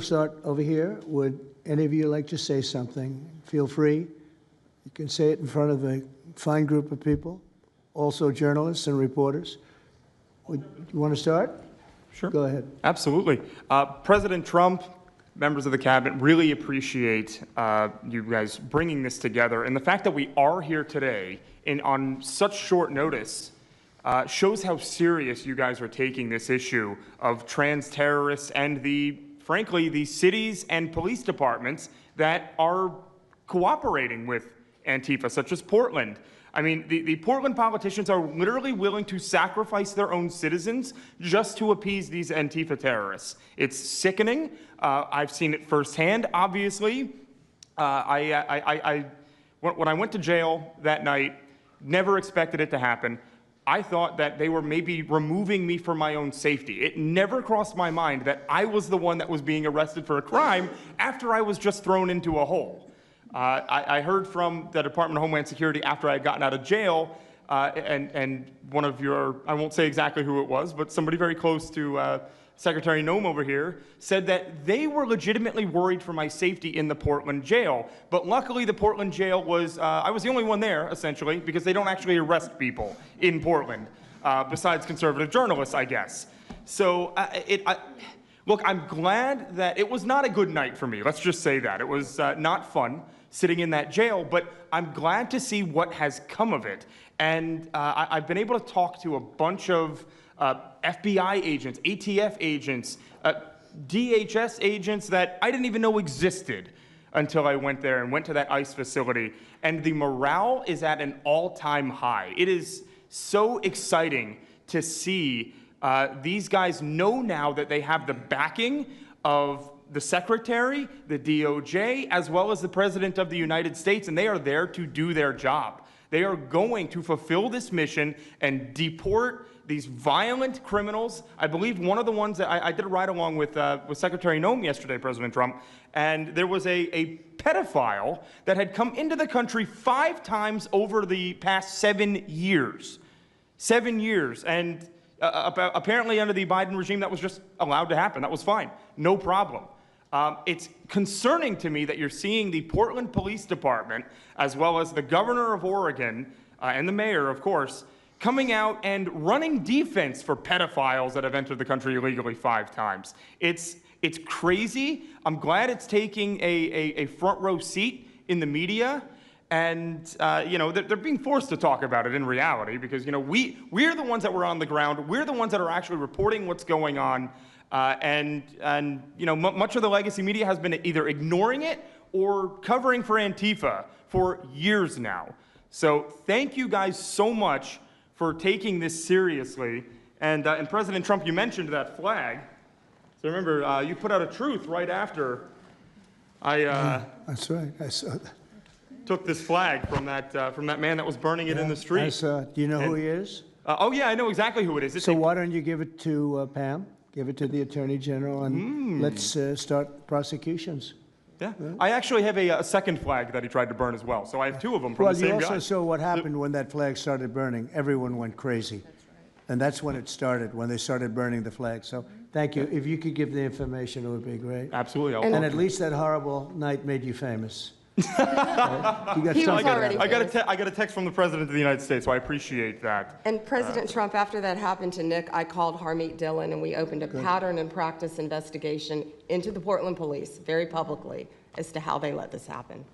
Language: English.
we'll start over here. Would any of you like to say something? Feel free. You can say it in front of a fine group of people, also journalists and reporters. You want to start? Sure. Go ahead. Absolutely. President Trump, members of the cabinet, really appreciate you guys bringing this together. And the fact that we are here today on such short notice shows how serious you guys are taking this issue of trans terrorists and frankly, the cities and police departments that are cooperating with Antifa, such as Portland. I mean, the Portland politicians are literally willing to sacrifice their own citizens just to appease these Antifa terrorists. It's sickening. I've seen it firsthand, obviously. When I went to jail that night, never expected it to happen. I thought that they were maybe removing me for my own safety. It never crossed my mind that I was the one that was being arrested for a crime after I was just thrown into a hole. I heard from the Department of Homeland Security after I had gotten out of jail, and one of your, I won't say exactly who it was, but somebody very close to Secretary Noem over here, said that they were legitimately worried for my safety in the Portland jail. But luckily, the Portland jail was, I was the only one there, essentially, because they don't actually arrest people in Portland, besides conservative journalists, I guess. So, look, I'm glad that it was not a good night for me. Let's just say that. It was not fun sitting in that jail, but I'm glad to see what has come of it. And I've been able to talk to a bunch of FBI agents, ATF agents, DHS agents that I didn't even know existed until I went there and went to that ICE facility. And the morale is at an all-time high. It is so exciting to see these guys know now that they have the backing of the Secretary, the DOJ, as well as the President of the United States, and they are there to do their job. They are going to fulfill this mission and deport these violent criminals. I believe one of the ones that I did a ride-along with Secretary Noem yesterday, President Trump, and there was a pedophile that had come into the country 5 times over the past 7 years. 7 years, and apparently under the Biden regime that was just allowed to happen. That was fine, no problem. It's concerning to me that you're seeing the Portland Police Department, as well as the governor of Oregon, and the mayor, of course, coming out and running defense for pedophiles that have entered the country illegally 5 times. It's crazy. I'm glad it's taking a front row seat in the media. And, they're being forced to talk about it in reality because, we're the ones that were on the ground. We're the ones that are actually reporting what's going on. Much of the legacy media has been either ignoring it or covering for Antifa for years now. So thank you guys so much for taking this seriously. And President Trump, you mentioned that flag. So remember, you put out a truth right after That's right. I saw that. Took this flag from that man that was burning it in the street. I saw it. Do you know who he is? Oh, yeah, I know exactly who it is. So why don't you give it to Pam? Give it to the Attorney General, and let's start prosecutions. Yeah. I actually have a second flag that he tried to burn as well. So I have 2 of them from the same guy. Well, you also saw what happened when that flag started burning. Everyone went crazy. That's right. And that's when it started, when they started burning the flag. So thank you. If you could give the information, it would be great. Absolutely. And at least that horrible night made you famous. I got a text from the President of the United States, so I appreciate that. And President Trump, after that happened to Nick, I called Harmeet Dillon, and we opened a pattern and practice investigation into the Portland police very publicly as to how they let this happen.